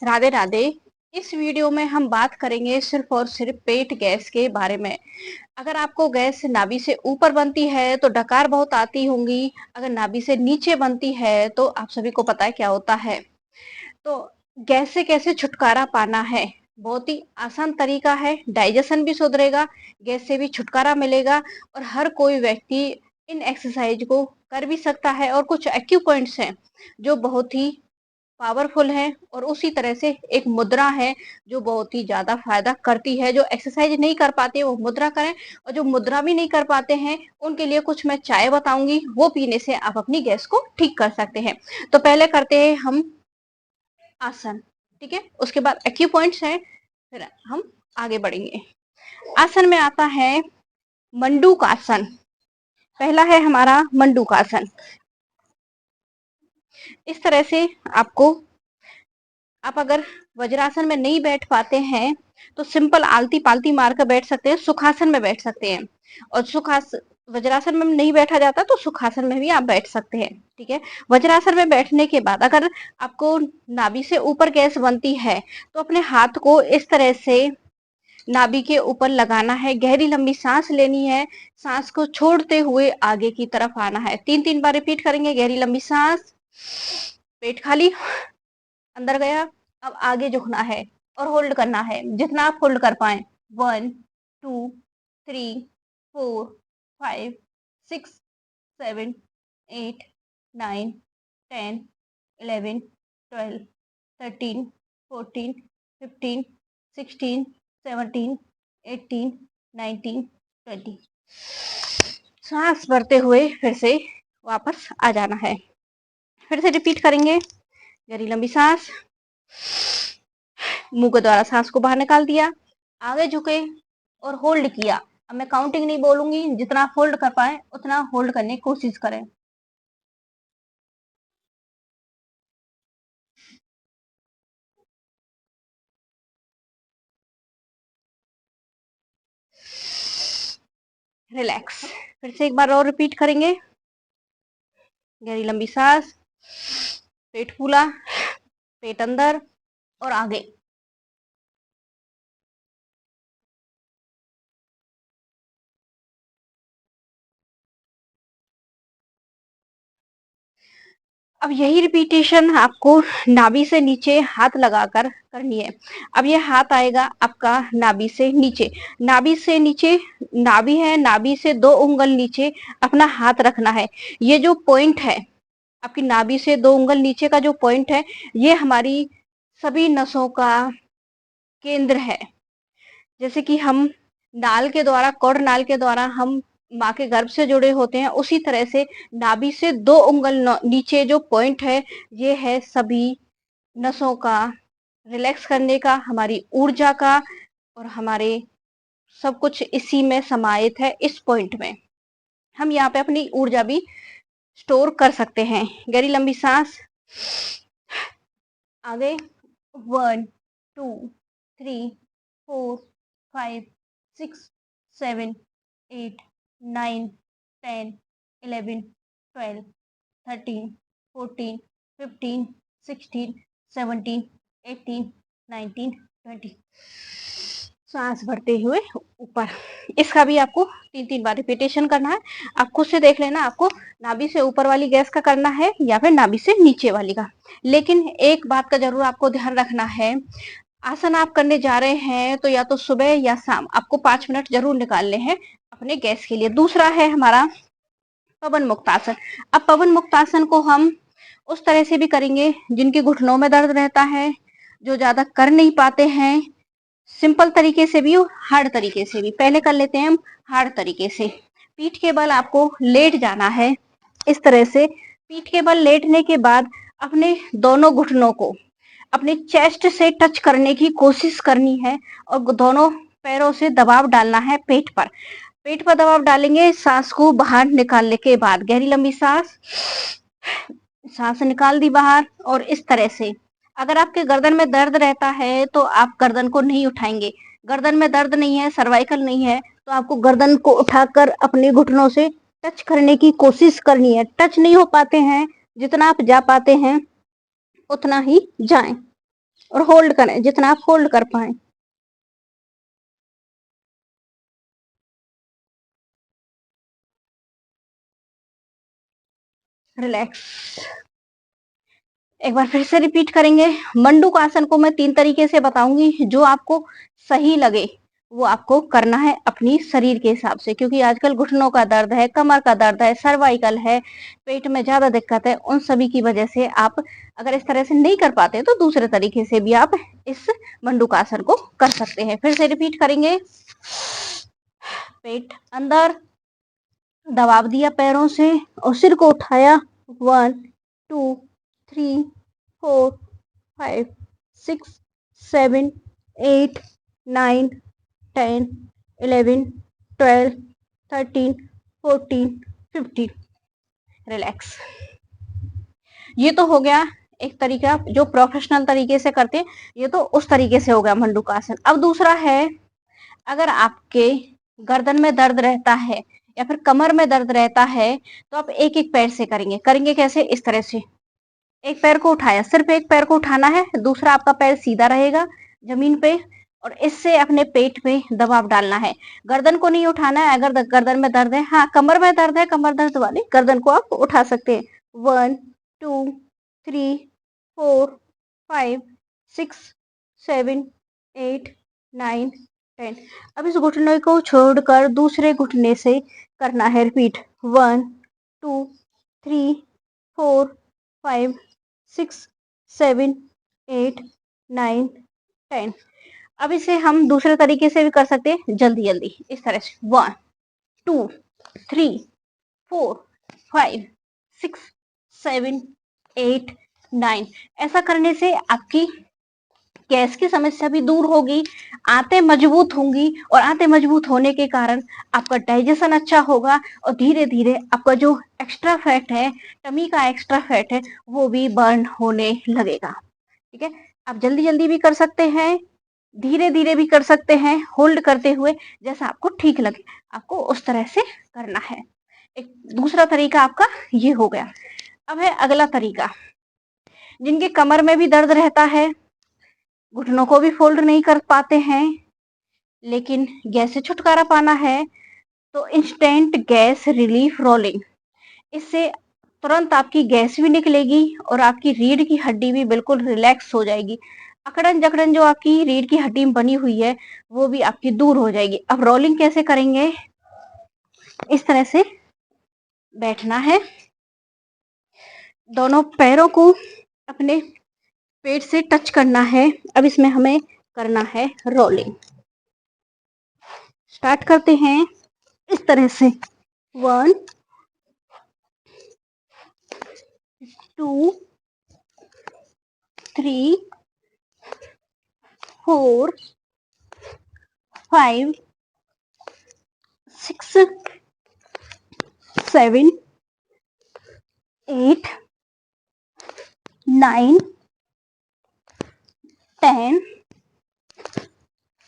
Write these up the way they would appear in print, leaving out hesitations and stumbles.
राधे राधे। इस वीडियो में हम बात करेंगे सिर्फ और सिर्फ पेट गैस के बारे में। अगर आपको गैस नाभि से ऊपर बनती है तो डकार बहुत आती होंगी। अगर नाभि से नीचे बनती है तो आप सभी को पता है क्या होता है। तो गैस से कैसे छुटकारा पाना है, बहुत ही आसान तरीका है। डाइजेशन भी सुधरेगा, गैस से भी छुटकारा मिलेगा और हर कोई व्यक्ति इन एक्सरसाइज को कर भी सकता है। और कुछ एक्यू पॉइंट्स हैं जो बहुत ही पावरफुल है और उसी तरह से एक मुद्रा है जो बहुत ही ज्यादा फायदा करती है। जो एक्सरसाइज नहीं कर पाते वो मुद्रा करें, और जो मुद्रा भी नहीं कर पाते हैं उनके लिए कुछ मैं चाय बताऊंगी, वो पीने से आप अपनी गैस को ठीक कर सकते हैं। तो पहले करते हैं हम आसन, ठीक है। उसके बाद एक्यू पॉइंट्स है, फिर हम आगे बढ़ेंगे। आसन में आता है मंडूक आसन। पहला है हमारा मंडूक आसन। इस तरह से आपको, आप अगर वज्रासन में नहीं बैठ पाते हैं तो सिंपल आलती पालती मार कर बैठ सकते हैं, सुखासन में बैठ सकते हैं। और वज्रासन में नहीं बैठा जाता तो सुखासन में भी आप बैठ सकते हैं, ठीक है। वज्रासन में बैठने के बाद अगर आपको नाभि से ऊपर गैस बनती है तो अपने हाथ को इस तरह से नाभि के ऊपर लगाना है, गहरी लंबी सांस लेनी है, सांस को छोड़ते हुए आगे की तरफ आना है। 3 बार रिपीट करेंगे। गहरी लंबी सांस, पेट खाली, अंदर गया। अब आगे झुकना है और होल्ड करना है जितना आप होल्ड कर पाए। 1 2 3 4 5 6 7 8 9 10 11 12 13 14 15 16 17 18 19 20। सांस भरते हुए फिर से वापस आ जाना है। फिर से रिपीट करेंगे। गहरी लंबी सांस, मुंह के द्वारा सांस को बाहर निकाल दिया, आगे झुके और होल्ड किया। अब मैं काउंटिंग नहीं बोलूंगी, जितना आप होल्ड कर पाए उतना होल्ड करने की कोशिश करें। रिलैक्स। फिर से एक बार और रिपीट करेंगे। गहरी लंबी सांस, पेट फूला, पेट अंदर और आगे। अब यही रिपीटेशन आपको नाभि से नीचे हाथ लगाकर करनी है। अब ये हाथ आएगा आपका नाभि से नीचे। नाभि से नीचे, नाभि है, नाभि से 2 उंगल नीचे अपना हाथ रखना है। ये जो पॉइंट है, आपकी नाभि से 2 उंगल नीचे का जो पॉइंट है, ये हमारी सभी नसों का केंद्र है। जैसे कि हम नाल के द्वारा, कौड़ नाल के द्वारा हम माँ के गर्भ से जुड़े होते हैं, उसी तरह से नाभि से 2 उंगल नीचे जो पॉइंट है, ये है सभी नसों का रिलैक्स करने का, हमारी ऊर्जा का, और हमारे सब कुछ इसी में समाहित है। इस पॉइंट में हम यहाँ पे अपनी ऊर्जा भी स्टोर कर सकते हैं। गहरी लंबी सांस, आगे 1 2 3 4 5 6 7 8 9 10 11 12 13 14 15 16 17 18 19 20। सांस भरते हुए ऊपर। इसका भी आपको 3 बार रिपीटेशन करना है। आप खुद से देख लेना, आपको नाभि से ऊपर वाली गैस का करना है या फिर नाभि से नीचे वाली का। लेकिन एक बात का जरूर आपको ध्यान रखना है, आसन आप करने जा रहे हैं तो या तो सुबह या शाम आपको 5 मिनट जरूर निकालने हैं अपने गैस के लिए। दूसरा है हमारा पवन मुक्तासन। अब पवन मुक्तासन को हम उस तरह से भी करेंगे जिनके घुटनों में दर्द रहता है, जो ज्यादा कर नहीं पाते हैं, सिंपल तरीके से भी, हार्ड तरीके से भी। पहले कर लेते हैं हम हार्ड तरीके से। पीठ के बल आपको लेट जाना है इस तरह से। पीठ के बल लेटने के बाद अपने दोनों घुटनों को अपने चेस्ट से टच करने की कोशिश करनी है और दोनों पैरों से दबाव डालना है पेट पर। पेट पर दबाव डालेंगे सांस को बाहर निकालने के बाद। गहरी लंबी सांस, सांस निकाल दी बाहर। और इस तरह से अगर आपके गर्दन में दर्द रहता है तो आप गर्दन को नहीं उठाएंगे। गर्दन में दर्द नहीं है, सर्वाइकल नहीं है, तो आपको गर्दन को उठाकर अपने घुटनों से टच करने की कोशिश करनी है। टच नहीं हो पाते हैं, जितना आप जा पाते हैं उतना ही जाएं। और होल्ड करें जितना आप होल्ड कर पाए। रिलैक्स। एक बार फिर से रिपीट करेंगे। मंडूक आसन को मैं 3 तरीके से बताऊंगी, जो आपको सही लगे वो आपको करना है अपनी शरीर के हिसाब से, क्योंकि आजकल घुटनों का दर्द है, कमर का दर्द है, सर्वाइकल है, पेट में ज्यादा दिक्कत है, उन सभी की वजह से आप अगर इस तरह से नहीं कर पाते तो दूसरे तरीके से भी आप इस मंडूक आसन को कर सकते हैं। फिर से रिपीट करेंगे। पेट अंदर, दबाव दिया पैरों से और सिर को उठाया। 1 2 3 4 5 6 7 8 9 10 11 12 13 14 15। रिलैक्स। ये तो हो गया एक तरीका जो प्रोफेशनल तरीके से करते हैं, ये तो उस तरीके से हो गया मंडूकासन। अब दूसरा है, अगर आपके गर्दन में दर्द रहता है या फिर कमर में दर्द रहता है तो आप एक एक पैर से करेंगे। करेंगे कैसे? इस तरह से एक पैर को उठाया, सिर्फ एक पैर को उठाना है, दूसरा आपका पैर सीधा रहेगा जमीन पे और इससे अपने पेट पे दबाव डालना है। गर्दन को नहीं उठाना है। अगर गर्दन में दर्द है, हाँ कमर में दर्द है, कमर दर्द वाले गर्दन को आप उठा सकते हैं। 1 2 3 4 5 6 7 8 9 10। अब इस घुटने को छोड़कर दूसरे घुटने से करना है। रिपीट। 1 2 3 4 5 6 7 8 9 10। अब इसे हम दूसरे तरीके से भी कर सकते हैं, जल्दी जल्दी इस तरह से। 1 2 3 4 5 6 7 8 9। ऐसा करने से आपकी गैस की समस्या भी दूर होगी, आंतें मजबूत होंगी और आंतें मजबूत होने के कारण आपका डाइजेशन अच्छा होगा और धीरे धीरे आपका जो एक्स्ट्रा फैट है, टमी का एक्स्ट्रा फैट है, वो भी बर्न होने लगेगा। ठीक है, आप जल्दी जल्दी भी कर सकते हैं, धीरे धीरे भी कर सकते हैं, होल्ड करते हुए, जैसा आपको ठीक लगे आपको उस तरह से करना है। एक दूसरा तरीका आपका ये हो गया। अब है अगला तरीका। जिनके कमर में भी दर्द रहता है, घुटनों को भी फोल्ड नहीं कर पाते हैं, लेकिन गैस से छुटकारा पाना है, तो इंस्टेंट गैस रिलीफ रोलिंग, इससे तुरंत आपकी गैस भी निकलेगी और आपकी रीढ़ की हड्डी भी बिल्कुल रिलैक्स हो जाएगी। अकड़न जकड़न जो आपकी रीढ़ की हड्डी में बनी हुई है वो भी आपकी दूर हो जाएगी। अब रोलिंग कैसे करेंगे? इस तरह से बैठना है, दोनों पैरों को अपने पेट से टच करना है। अब इसमें हमें करना है रोलिंग। स्टार्ट करते हैं इस तरह से। 1 2 3 4 5 6 7 8 9 10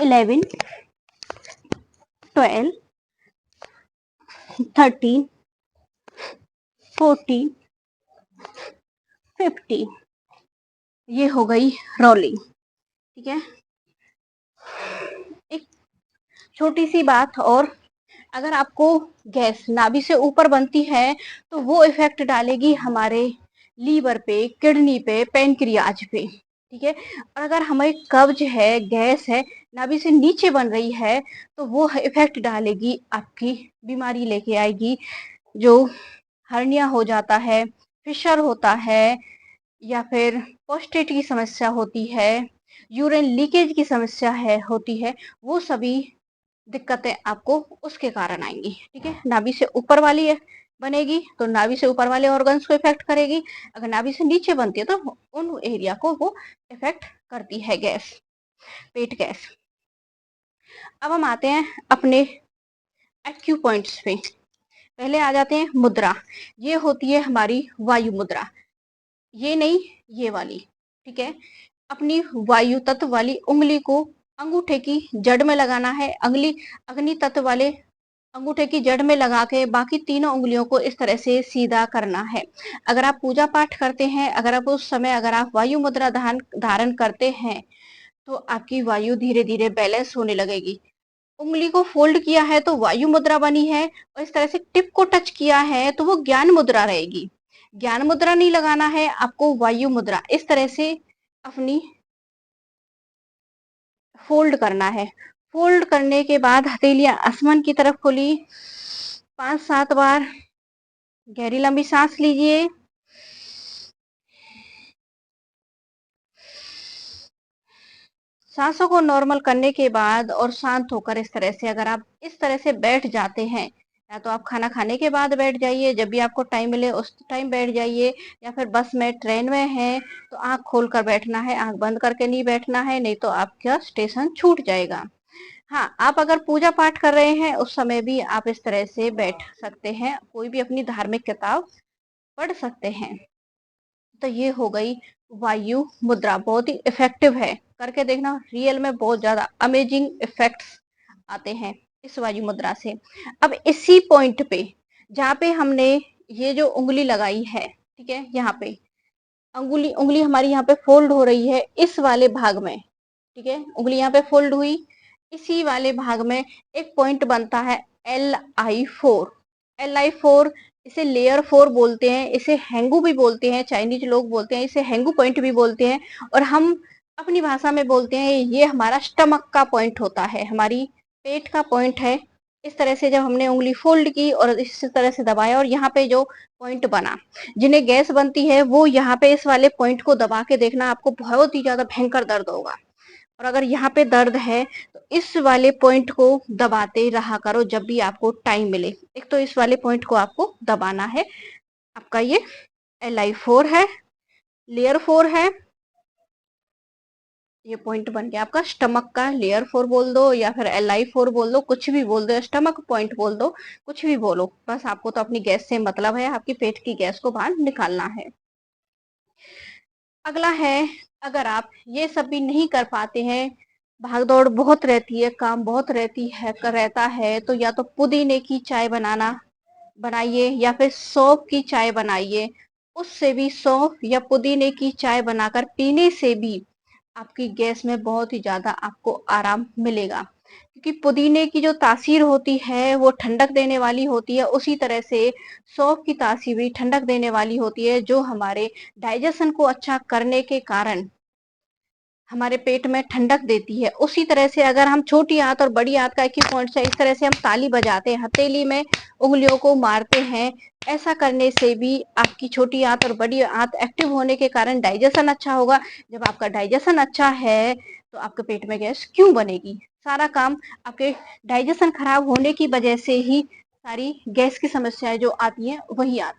11 12 13 14 15। ये हो गई रोलिंग। ठीक है, एक छोटी सी बात और, अगर आपको गैस नाभि से ऊपर बनती है तो वो इफेक्ट डालेगी हमारे लीवर पे, किडनी पे, पेनक्रियाज पे। ठीक है, और अगर हमें कब्ज है, गैस है, नाभि से नीचे बन रही है, तो वो इफेक्ट डालेगी, आपकी बीमारी लेके आएगी, जो हर्निया हो जाता है, फिशर होता है, या फिर प्रोस्टेट की समस्या होती है, यूरिन लीकेज की समस्या है होती है, वो सभी दिक्कतें आपको उसके कारण आएंगी। ठीक है, नाभि से ऊपर वाली है बनेगी तो नाभि से ऊपर वाले ऑर्गन्स को इफेक्ट करेगी, अगर नाभि से नीचे बनती है तो उन एरिया को वो इफेक्ट करती है गैस, पेट गैस। अब हम आते हैं अपने एक्यू पॉइंट्स पे। पहले आ जाते हैं मुद्रा। ये होती है हमारी वायु मुद्रा, ये नहीं, ये वाली। ठीक है, अपनी वायु तत्व वाली उंगली को अंगूठे की जड़ में लगाना है, अगली अग्नि तत्व वाले अंगूठे की जड़ में लगा के बाकी तीनों उंगलियों को इस तरह से सीधा करना है। अगर आप पूजा पाठ करते हैं, अगर आप उस समय अगर आप वायु मुद्रा धारण करते हैं, तो आपकी वायु धीरे धीरे बैलेंस होने लगेगी। उंगली को फोल्ड किया है तो वायु मुद्रा बनी है, और इस तरह से टिप को टच किया है तो वो ज्ञान मुद्रा रहेगी। ज्ञान मुद्रा नहीं लगाना है आपको, वायु मुद्रा इस तरह से अपनी फोल्ड करना है। फोल्ड करने के बाद हथेलियां आसमान की तरफ खोली, 5-7 बार गहरी लंबी सांस लीजिए। सांसों को नॉर्मल करने के बाद और शांत होकर इस तरह से अगर आप इस तरह से बैठ जाते हैं, या तो आप खाना खाने के बाद बैठ जाइए, जब भी आपको टाइम मिले उस टाइम बैठ जाइए, या फिर बस में ट्रेन में हैं तो आंख खोल कर बैठना है, आंख बंद करके नहीं बैठना है, नहीं तो आपका स्टेशन छूट जाएगा। हाँ, आप अगर पूजा पाठ कर रहे हैं उस समय भी आप इस तरह से बैठ सकते हैं, कोई भी अपनी धार्मिक किताब पढ़ सकते हैं। तो ये हो गई वायु मुद्रा, बहुत ही इफेक्टिव है, करके देखना, रियल में बहुत ज्यादा अमेजिंग इफेक्ट्स आते हैं इस वायु मुद्रा से। अब इसी पॉइंट पे जहाँ पे हमने ये जो उंगली लगाई है, ठीक है, यहाँ पे उंगली उंगली हमारी यहाँ पे फोल्ड हो रही है इस वाले भाग में, ठीक है, उंगली यहाँ पे फोल्ड हुई, इसी वाले भाग में एक पॉइंट बनता है LI4। LI4 इसे लेयर 4 बोलते हैं, इसे हैंगू भी बोलते हैं, चाइनीज लोग बोलते हैं इसे हैंगू पॉइंट भी बोलते हैं, और हम अपनी भाषा में बोलते हैं ये हमारा स्टमक का पॉइंट होता है, हमारी पेट का पॉइंट है। इस तरह से जब हमने उंगली फोल्ड की और इस तरह से दबाया और यहाँ पे जो पॉइंट बना, जिन्हें गैस बनती है वो यहाँ पे इस वाले पॉइंट को दबा के देखना, आपको बहुत ही ज्यादा भयंकर दर्द होगा। और अगर यहाँ पे दर्द है तो इस वाले पॉइंट को दबाते रहा करो जब भी आपको टाइम मिले। एक तो इस वाले पॉइंट को आपको दबाना है। आपका ये LI4 है, लेयर 4 है, ये पॉइंट बन गया आपका स्टमक का। लेयर 4 बोल दो या फिर LI4 बोल दो, कुछ भी बोल दो, स्टमक पॉइंट बोल दो, कुछ भी बोलो, बस आपको तो अपनी गैस से मतलब है, आपकी पेट की गैस को बाहर निकालना है। अगला है, अगर आप ये सब भी नहीं कर पाते हैं, भागदौड़ बहुत रहती है, काम बहुत रहता है, तो या तो पुदीने की चाय बनाइए या फिर सौंफ की चाय बनाइए। उससे भी सौंफ या पुदीने की चाय बनाकर पीने से भी आपकी गैस में बहुत ही ज्यादा आपको आराम मिलेगा, क्योंकि पुदीने की जो तासीर होती है वो ठंडक देने वाली होती है, उसी तरह से सौंफ की तासीर भी ठंडक देने वाली होती है, जो हमारे डाइजेशन को अच्छा करने के कारण हमारे पेट में ठंडक देती है। उसी तरह से अगर हम छोटी आंत और बड़ी आंत का एक ही पॉइंट से इस तरह से हम ताली बजाते हैं, हथेली में उंगलियों को मारते हैं, ऐसा करने से भी आपकी छोटी आंत और बड़ी आंत एक्टिव होने के कारण डाइजेशन अच्छा होगा। जब आपका डाइजेशन अच्छा है तो आपके पेट में गैस क्यों बनेगी? सारा काम आपके डाइजेशन खराब होने की वजह से ही सारी गैस की समस्याएं जो आती हैं वही आती हैं।